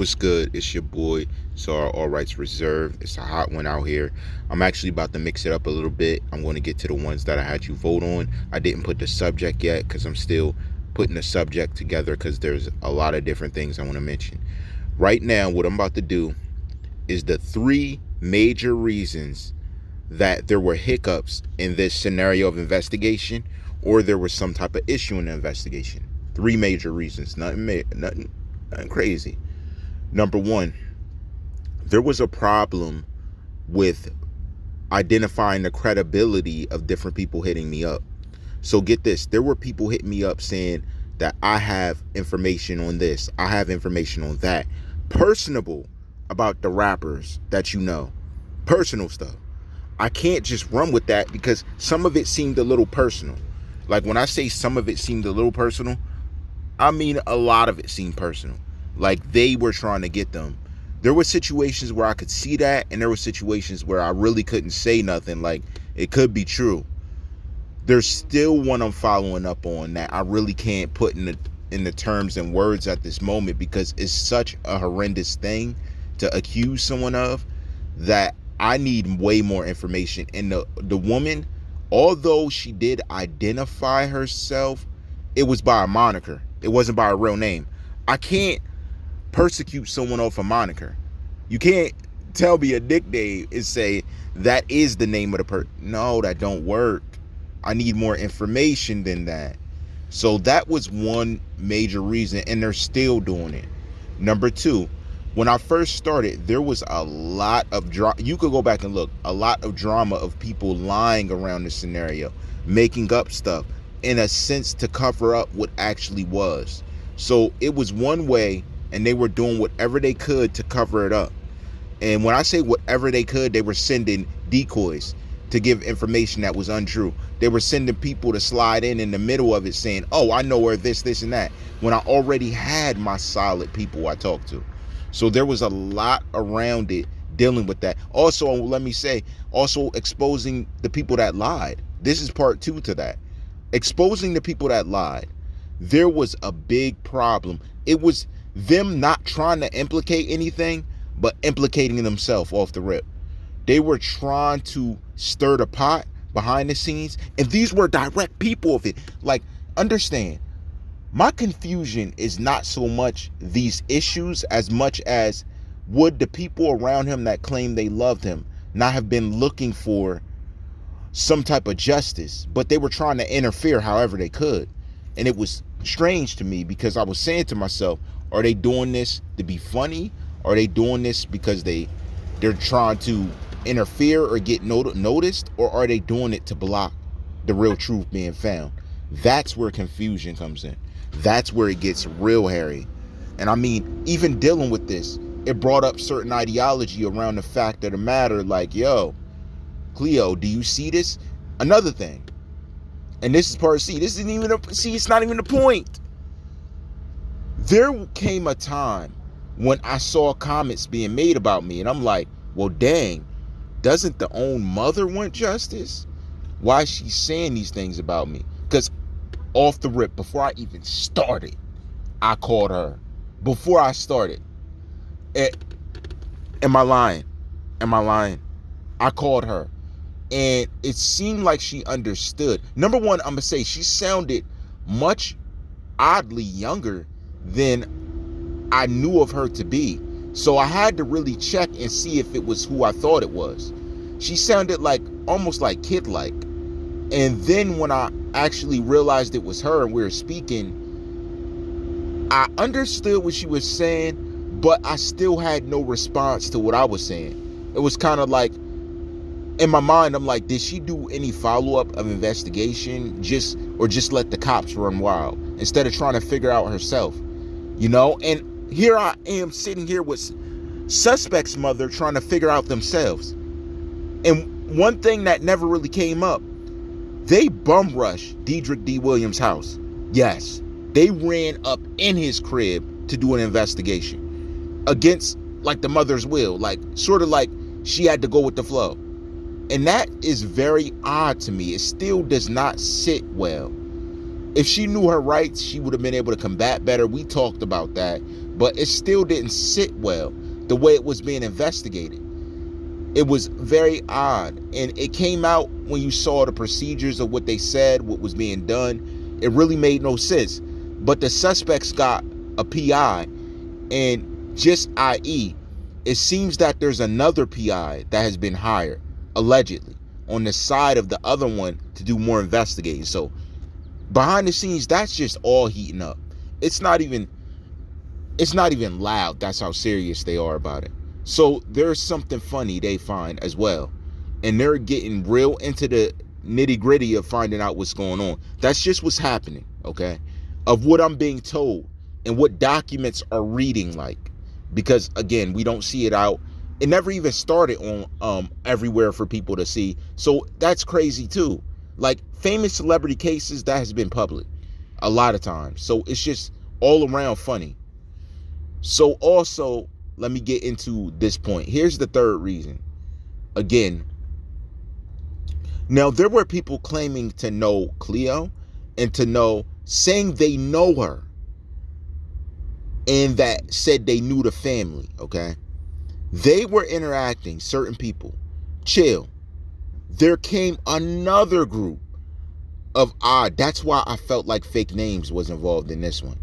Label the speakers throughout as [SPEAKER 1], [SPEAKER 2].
[SPEAKER 1] What's good? It's your boy, so all rights reserved. It's a hot one out here. I'm actually about to mix it up a little bit. I'm going to get to the ones that I had you vote on. I didn't put the subject yet because I'm still putting the subject together because there's a lot of different things I want to mention. Right now, what I'm about to do is the three major reasons that there were hiccups in this scenario of investigation or there was some type of issue in the investigation. Three major reasons, nothing crazy. Number one, there was a problem with identifying the credibility of different people hitting me up. So get this, there were people hitting me up saying that I have information on this, I have information on that. Personable about the rappers that you know. Personal stuff. I can't just run with that because some of it seemed a little personal. Like when I say some of it seemed a little personal, I mean a lot of it seemed personal. Like they were trying to get them. There were situations where I could see that, and there were situations where I really couldn't say nothing. Like it could be true. There's still one I'm following up on that I really can't put in the terms and words at this moment because it's such a horrendous thing to accuse someone of that I need way more information. And the woman, although she did identify herself, it was by a moniker. It wasn't by a real name. I can't persecute someone off a moniker. You can't tell me a nickname and say that is the name of the person. No, that don't work. I need more information than that. So that was one major reason, and they're still doing it. Number two, when I first started, there was a lot of drama. You could go back and look. A lot of drama of people lying around the scenario, making up stuff in a sense to cover up what actually was. So it was one way, and they were doing whatever they could to cover it up. And when I say whatever they could, they were sending decoys to give information that was untrue. They were sending people to slide in the middle of it saying, oh, I know where this, and that, when I already had my solid people I talked to. So there was a lot around it dealing with that. Also, let me say, also exposing the people that lied. This is part two to that. Exposing the people that lied. There was a big problem. It was them not trying to implicate anything, but implicating themselves off the rip. They were trying to stir the pot behind the scenes, and these were direct people of it. Like, understand, my confusion is not so much these issues as much as would the people around him that claim they loved him not have been looking for some type of justice, but they were trying to interfere however they could. And it was strange to me because I was saying to myself, are they doing this to be funny? Are they doing this because they're trying to interfere or get noticed? Or are they doing it to block the real truth being found? That's where confusion comes in. That's where it gets real hairy. And I mean, even dealing with this, it brought up certain ideology around the fact of the matter, like, yo, Cleo, do you see this? Another thing, and this is part C, this isn't even it's not even the point. There came a time when I saw comments being made about me, and I'm like, well, dang, doesn't the own mother want justice? Why is she saying these things about me? Because off the rip, before I even started, I called her. Before I started. Am I lying? I called her. And it seemed like she understood. Number one, I'm going to say she sounded much oddly younger than I knew of her to be. So I had to really check and see if it was who I thought it was. She sounded like almost like kid-like. And then when I actually realized it was her and we were speaking, I understood what she was saying, but I still had no response to what I was saying. It was kind of like, in my mind, I'm like, did she do any follow-up of investigation just let the cops run wild instead of trying to figure out herself, you know? And here I am sitting here with suspect's mother trying to figure out themselves. And one thing that never really came up, they bum rushed Dedrick D. Williams' house. Yes, they ran up in his crib to do an investigation against like the mother's will, like sort of like she had to go with the flow. And that is very odd to me. It still does not sit well. If she knew her rights, she would have been able to combat better. We talked about that. but it still didn't sit well the way it was being investigated. It was very odd, and it came out when you saw the procedures of what they said, what was being done. It really made no sense. But the suspects got a PI, and just i.e., it seems that there's another PI that has been hired, allegedly, on the side of the other one to do more investigating. So behind the scenes, that's just all heating up. It's not even loud. That's how serious they are about it. So there's something funny they find as well. And they're getting real into the nitty gritty of finding out what's going on. That's just what's happening, okay? Of what I'm being told and what documents are reading like. Because again, we don't see it out. It never even started on everywhere for people to see. So that's crazy too. Like famous celebrity cases, that has been public a lot of times. So it's just all around funny. So also, let me get into this point. Here's the third reason. Again, now there were people claiming to know Cleo and saying they know her, and that said they knew the family, okay? They were interacting, certain people. Chill. There came another group of odd. That's why I felt like fake names was involved in this one.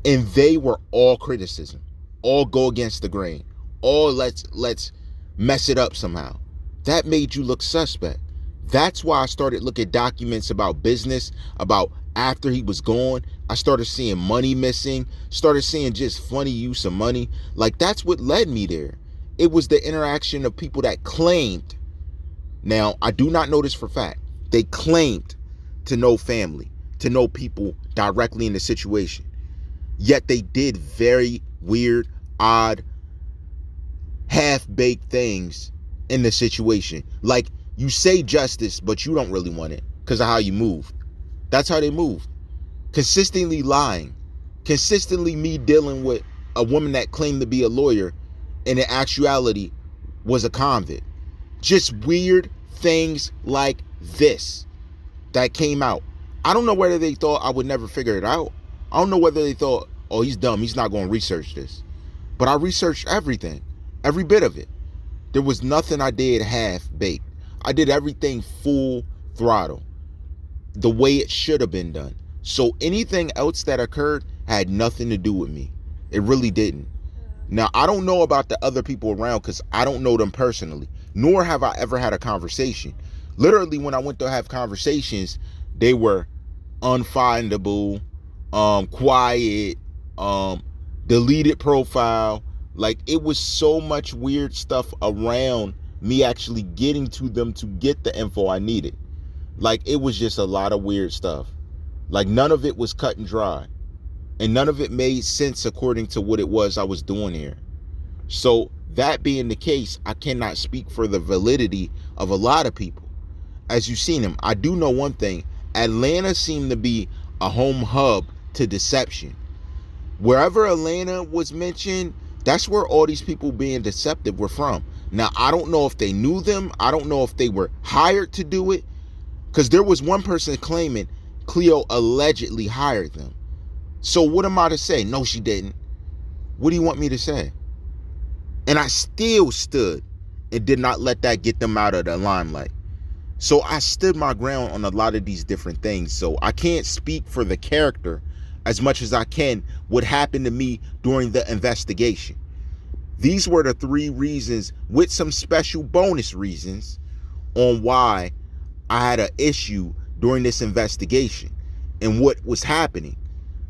[SPEAKER 1] And they were all criticism, all go against the grain, all let's mess it up somehow. That made you look suspect. That's why I started looking at documents about business, about after he was gone. I started seeing money missing, started seeing just funny use of money. Like that's what led me there. It was the interaction of people that claimed. Now, I do not know this for fact. They claimed to know family, to know people directly in the situation. Yet they did very weird, odd, half-baked things in the situation. Like you say justice, but you don't really want it because of how you move. That's how they move. Consistently lying. Consistently me dealing with a woman that claimed to be a lawyer and in actuality was a convict. Just weird things like this that came out. I don't know whether they thought I would never figure it out. I don't know whether they thought, oh, he's dumb, he's not going to research this. But I researched everything, every bit of it. There was nothing I did half-baked. I did everything full throttle, the way it should have been done. So anything else that occurred had nothing to do with me. It really didn't. Now, I don't know about the other people around because I don't know them personally, nor have I ever had a conversation. Literally, when I went to have conversations, they were unfindable, quiet, deleted profile. Like it was so much weird stuff around me actually getting to them to get the info I needed. Like it was just a lot of weird stuff. Like none of it was cut and dry, and none of it made sense according to what it was I was doing here. So that being the case, I cannot speak for the validity of a lot of people. As you've seen them, I do know one thing. Atlanta seemed to be a home hub to deception. Wherever Atlanta was mentioned, that's where all these people being deceptive were from. Now, I don't know if they knew them. I don't know if they were hired to do it. Because there was one person claiming Cleo allegedly hired them. So what am I to say? No, she didn't. What do you want me to say? And I still stood and did not let that get them out of the limelight. So I stood my ground on a lot of these different things. So I can't speak for the character as much as I can what happened to me during the investigation. These were the 3 reasons with some special bonus reasons on why I had an issue during this investigation and what was happening.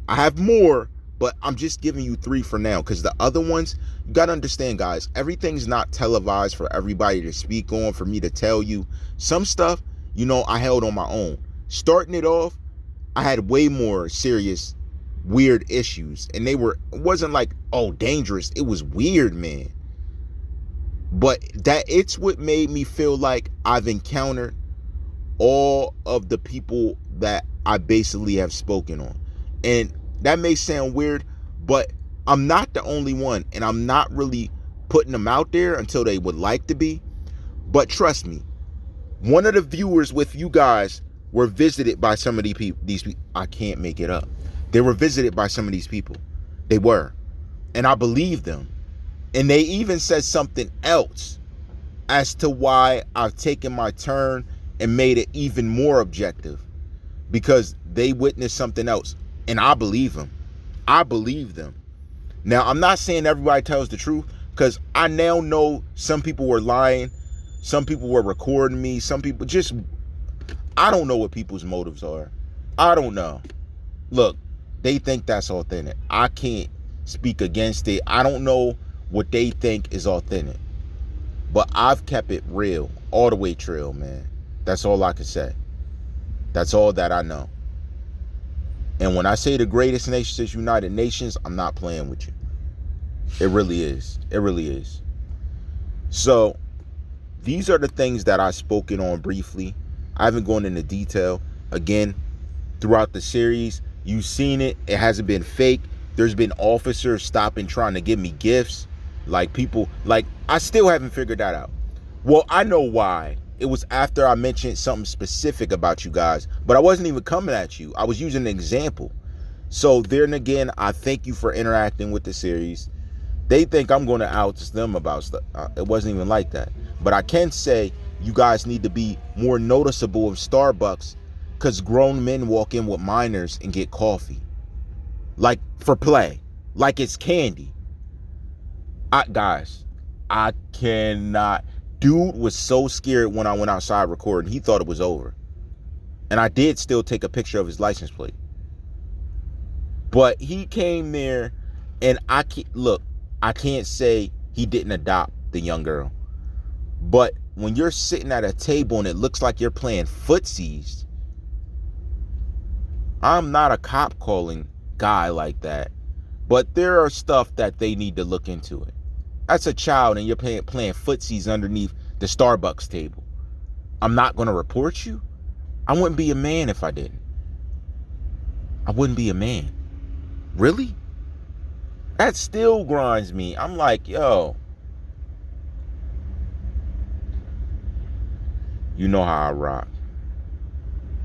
[SPEAKER 1] I have more, but I'm just giving you 3 for now because the other ones, you got to understand, guys, everything's not televised for everybody to speak on, for me to tell you. Some stuff, I held on my own. Starting it off, I had way more serious, weird issues. And it wasn't like, oh, dangerous. It was weird, man. But it's what made me feel like I've encountered all of the people that I basically have spoken on. And that may sound weird, but I'm not the only one, and I'm not really putting them out there until they would like to be. But trust me, one of the viewers with you guys were visited by some of these people. I can't make it up. They were visited by some of these people. They were. And I believe them. And they even said something else as to why I've taken my turn and made it even more objective, because they witnessed something else. And I believe them. I believe them. Now, I'm not saying everybody tells the truth, because I now know some people were lying. Some people were recording me. Some people just, I don't know what people's motives are. I don't know. Look, they think that's authentic. I can't speak against it. I don't know what they think is authentic. But I've kept it real, all the way trail, man. That's all I can say. That's all that I know. And when I say the greatest nation since United Nations, I'm not playing with you. It really is. It really is. So these are the things that I've spoken on briefly. I haven't gone into detail. Again, throughout the series, you've seen it. It hasn't been fake. There's been officers stopping trying to give me gifts. Like people, like I still haven't figured that out. Well, I know why. It was after I mentioned something specific about you guys, but I wasn't even coming at you. I was using an example. So then again, I thank you for interacting with the series. They think I'm going to out them about stuff. It wasn't even like that. But I can say you guys need to be more noticeable of Starbucks, because grown men walk in with minors and get coffee. Like for play. Like it's candy. Guys, I cannot. Dude was so scared when I went outside recording. He thought it was over. And I did still take a picture of his license plate. But he came there, and I can't say he didn't adopt the young girl. But when you're sitting at a table and it looks like you're playing footsies, I'm not a cop calling guy like that. But there are stuff that they need to look into it. That's a child and you're playing footsies underneath the Starbucks table. I'm not going to report you. I wouldn't be a man if I didn't. I wouldn't be a man. Really? That still grinds me. I'm like, yo. You know how I rock.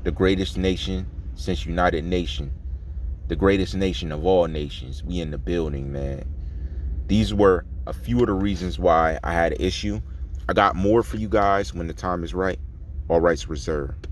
[SPEAKER 1] The greatest nation since United Nation. The greatest nation of all nations. We in the building, man. These were a few of the reasons why I had an issue. I got more for you guys when the time is right. All rights reserved.